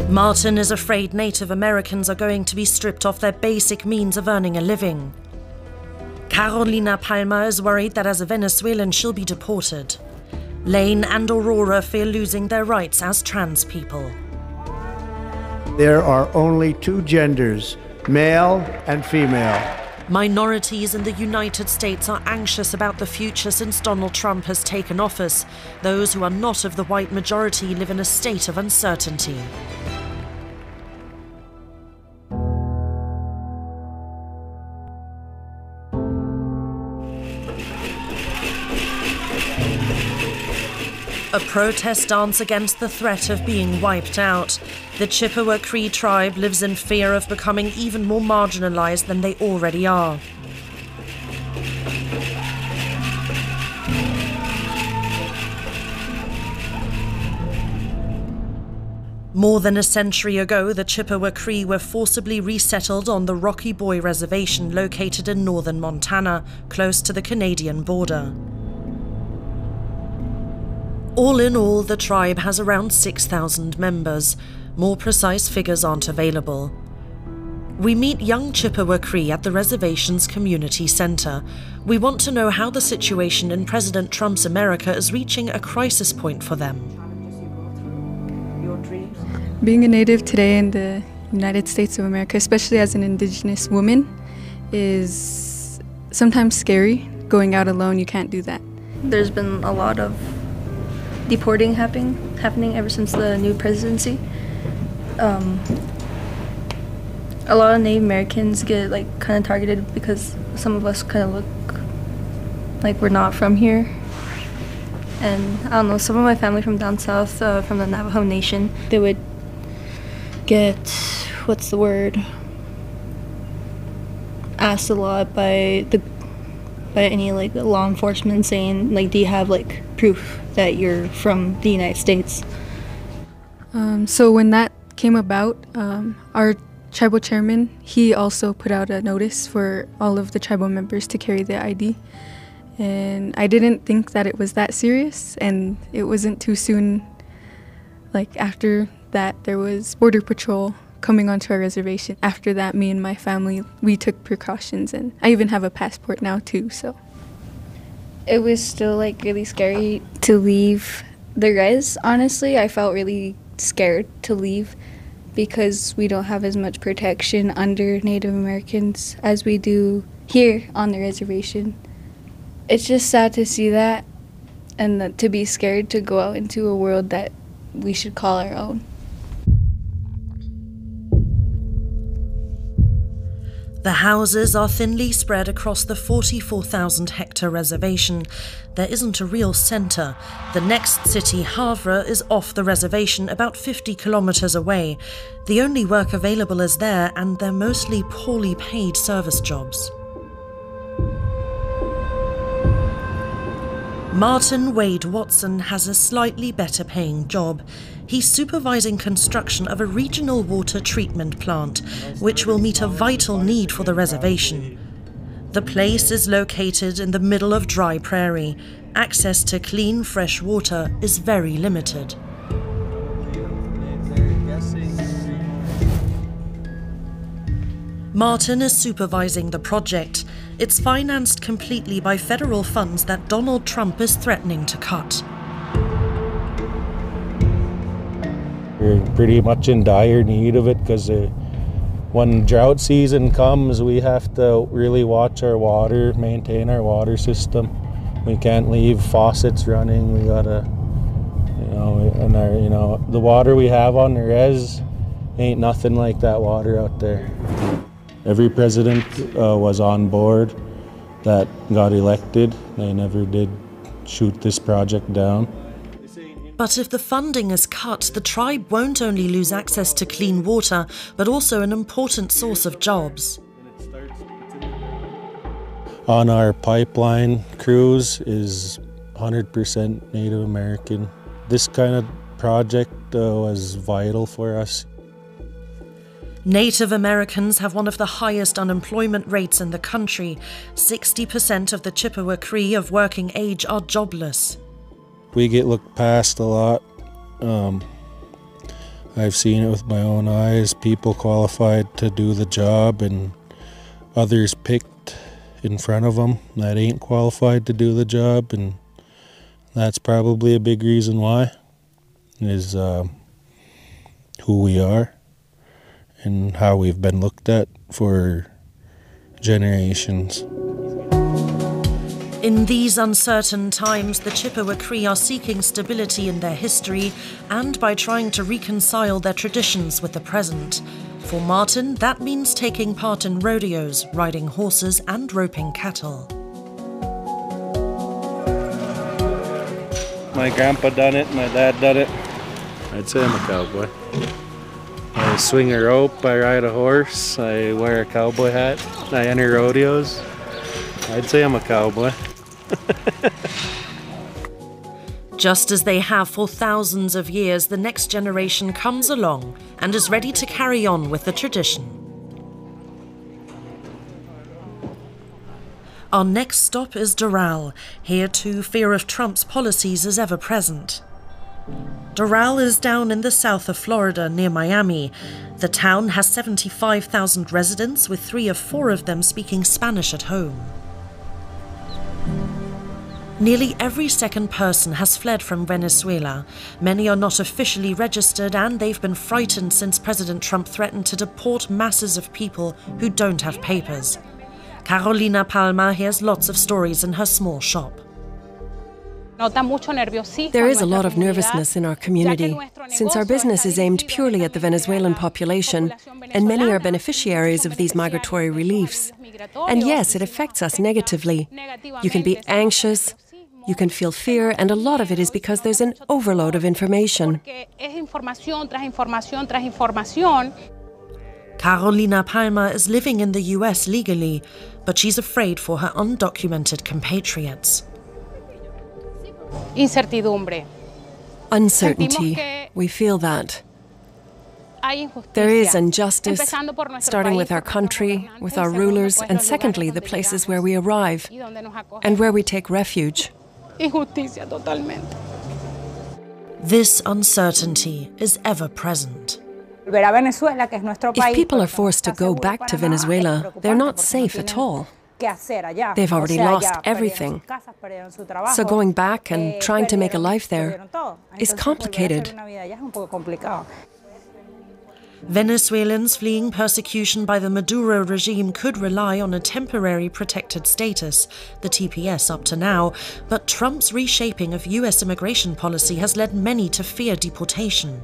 Martin is afraid Native Americans are going to be stripped of their basic means of earning a living. Carolina Palma is worried that as a Venezuelan she'll be deported. Lane and Aurora fear losing their rights as trans people. There are only two genders, male and female. Minorities in the United States are anxious about the future since Donald Trump has taken office. Those who are not of the white majority live in a state of uncertainty. A protest dance against the threat of being wiped out. The Chippewa Cree tribe lives in fear of becoming even more marginalized than they already are. More than a century ago, the Chippewa Cree were forcibly resettled on the Rocky Boy Reservation located in northern Montana, close to the Canadian border. All in all, the tribe has around 6,000 members. More precise figures aren't available. We meet young Chippewa Cree at the reservation's community center. We want to know how the situation in President Trump's America is reaching a crisis point for them. Being a Native today in the United States of America, especially as an Indigenous woman, is sometimes scary. Going out alone, you can't do that. There's been a lot of deporting happening ever since the new presidency. A lot of Native Americans get kind of targeted because some of us kind of look like we're not from here. And I don't know, some of my family from down south, from the Navajo Nation, they would get, asked a lot by any law enforcement saying do you have proof that you're from the United States? So when that came about, our tribal chairman, he also put out a notice for all of the tribal members to carry their ID. And I didn't think that it was that serious, and it wasn't too soon, after that, there was Border Patrol coming onto our reservation. After that, me and my family, we took precautions, and I even have a passport now too, so. It was still really scary to leave the res, honestly. I felt really scared to leave because we don't have as much protection under Native Americans as we do here on the reservation. It's just sad to see that and to be scared to go out into a world that we should call our own. The houses are thinly spread across the 44,000-hectare reservation. There isn't a real centre. The next city, Havre, is off the reservation about 50 kilometres away. The only work available is there, and they're mostly poorly paid service jobs. Martin Wade Watson has a slightly better paying job. He's supervising construction of a regional water treatment plant, which will meet a vital need for the reservation. The place is located in the middle of dry prairie. Access to clean, fresh water is very limited. Martin is supervising the project. It's financed completely by federal funds that Donald Trump is threatening to cut. We're pretty much in dire need of it because when drought season comes, we have to really watch our water, maintain our water system. We can't leave faucets running. We gotta, the water we have on the res ain't nothing like that water out there. Every president was on board that got elected. They never did shoot this project down. But if the funding is cut, the tribe won't only lose access to clean water, but also an important source of jobs. On our pipeline crews is 100% Native American. This kind of project was vital for us. Native Americans have one of the highest unemployment rates in the country. 60% of the Chippewa Cree of working age are jobless. We get looked past a lot. I've seen it with my own eyes, people qualified to do the job and others picked in front of them that ain't qualified to do the job, and that's probably a big reason why, is who we are and how we've been looked at for generations. In these uncertain times, the Chippewa Cree are seeking stability in their history and by trying to reconcile their traditions with the present. For Martin, that means taking part in rodeos, riding horses and roping cattle. My grandpa done it, my dad done it. I'd say I'm a cowboy. I swing a rope, I ride a horse, I wear a cowboy hat, I enter rodeos. I'd say I'm a cowboy. Just as they have for thousands of years, the next generation comes along and is ready to carry on with the tradition. Our next stop is Doral. Here too, fear of Trump's policies is ever present. Doral is down in the south of Florida, near Miami. The town has 75,000 residents, with 3 or 4 of them speaking Spanish at home. Nearly every second person has fled from Venezuela. Many are not officially registered, and they've been frightened since President Trump threatened to deport masses of people who don't have papers. Carolina Palma hears lots of stories in her small shop. There is a lot of nervousness in our community, since our business is aimed purely at the Venezuelan population, and many are beneficiaries of these migratory reliefs. And yes, it affects us negatively. You can be anxious, you can feel fear, and a lot of it is because there's an overload of information. Carolina Palma is living in the US legally, but she's afraid for her undocumented compatriots. Uncertainty. We feel that. There is injustice, starting with our country, with our rulers, and secondly, the places where we arrive and where we take refuge. This uncertainty is ever present. If people are forced to go back to Venezuela, they're not safe at all. They've already lost everything. So going back and trying to make a life there is complicated. Venezuelans fleeing persecution by the Maduro regime could rely on a temporary protected status, the TPS up to now, but Trump's reshaping of US immigration policy has led many to fear deportation.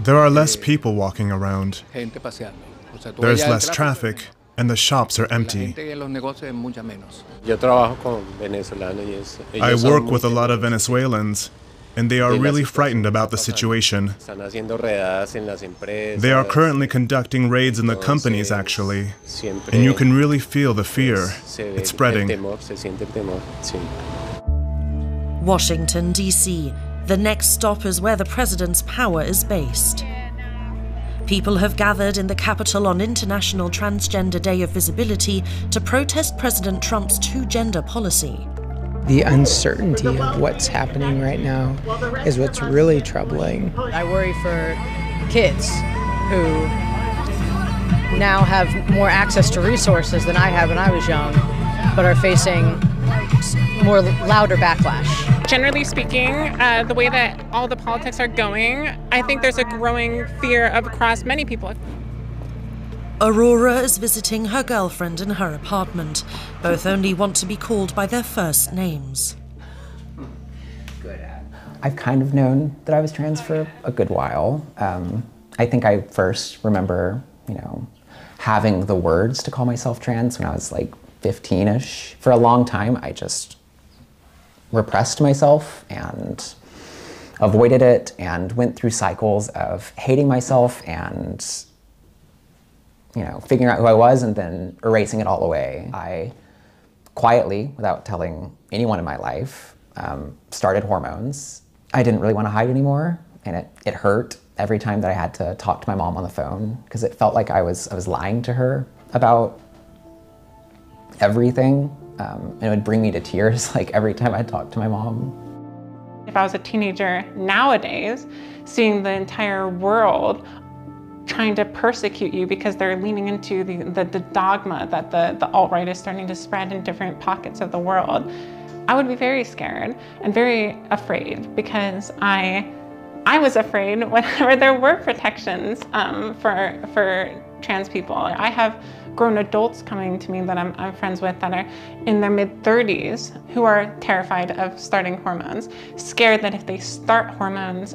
There are less people walking around. There's less traffic, and the shops are empty. I work with a lot of Venezuelans, and they are really frightened about the situation. They are currently conducting raids in the companies, actually, and you can really feel the fear. It's spreading. Washington, D.C. The next stop is where the president's power is based. People have gathered in the Capitol on International Transgender Day of Visibility to protest President Trump's two-gender policy. The uncertainty of what's happening right now is what's really troubling. I worry for kids who now have more access to resources than I had when I was young, but are facing more louder backlash. Generally speaking, the way that all the politics are going, I think there's a growing fear across many people. Aurora is visiting her girlfriend in her apartment. Both only want to be called by their first names. I've kind of known that I was trans for a good while. I think I first remember, having the words to call myself trans when I was like 15-ish. For a long time, I just repressed myself and avoided it and went through cycles of hating myself and figuring out who I was and then erasing it all away. I quietly, without telling anyone in my life, started hormones. I didn't really want to hide anymore, and it hurt every time that I had to talk to my mom on the phone because it felt like I was lying to her about everything. And it would bring me to tears like every time I talked to my mom. If I was a teenager nowadays, seeing the entire world trying to persecute you because they're leaning into the dogma that the alt-right is starting to spread in different pockets of the world, I would be very scared and very afraid, because I was afraid whenever there were protections for trans people. I have grown adults coming to me that I'm friends with that are in their mid-30s who are terrified of starting hormones, scared that if they start hormones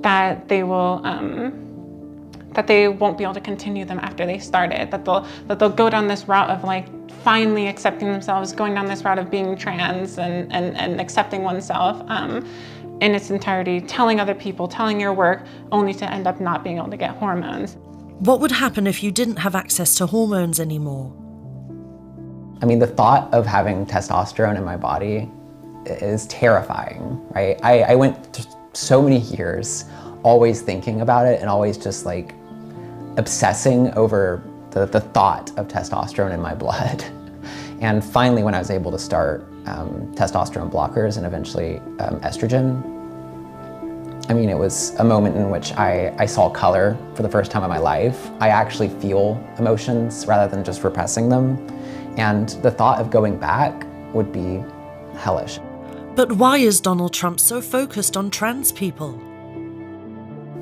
that they won't be able to continue them after they started, that they'll go down this route of like finally accepting themselves, going down this route of being trans and accepting oneself in its entirety, telling other people, telling your work, only to end up not being able to get hormones. What would happen if you didn't have access to hormones anymore? I mean, the thought of having testosterone in my body is terrifying, right? I went through so many years always thinking about it and always just like obsessing over the thought of testosterone in my blood. And finally, when I was able to start testosterone blockers and eventually estrogen, I mean, it was a moment in which I saw color for the first time in my life. I actually feel emotions rather than just repressing them. And the thought of going back would be hellish. But why is Donald Trump so focused on trans people?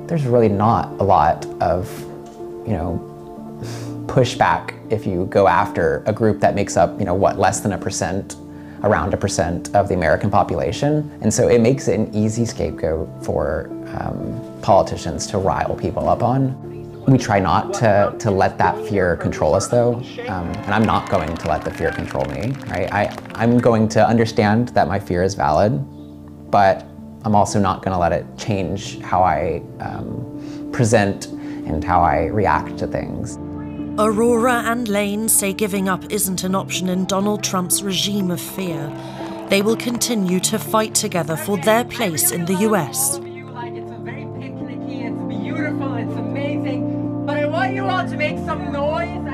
There's really not a lot of, pushback if you go after a group that makes up, less than around 1% of the American population. And so it makes it an easy scapegoat for politicians to rile people up on. We try not to let that fear control us though, and I'm not going to let the fear control me, right? I'm going to understand that my fear is valid, but I'm also not going to let it change how I present and how I react to things. Aurora and Lane say giving up isn't an option in Donald Trump's regime of fear. They will continue to fight together for their place in the US. It's very picnicky, it's beautiful, it's amazing, but I want you all to make some noise.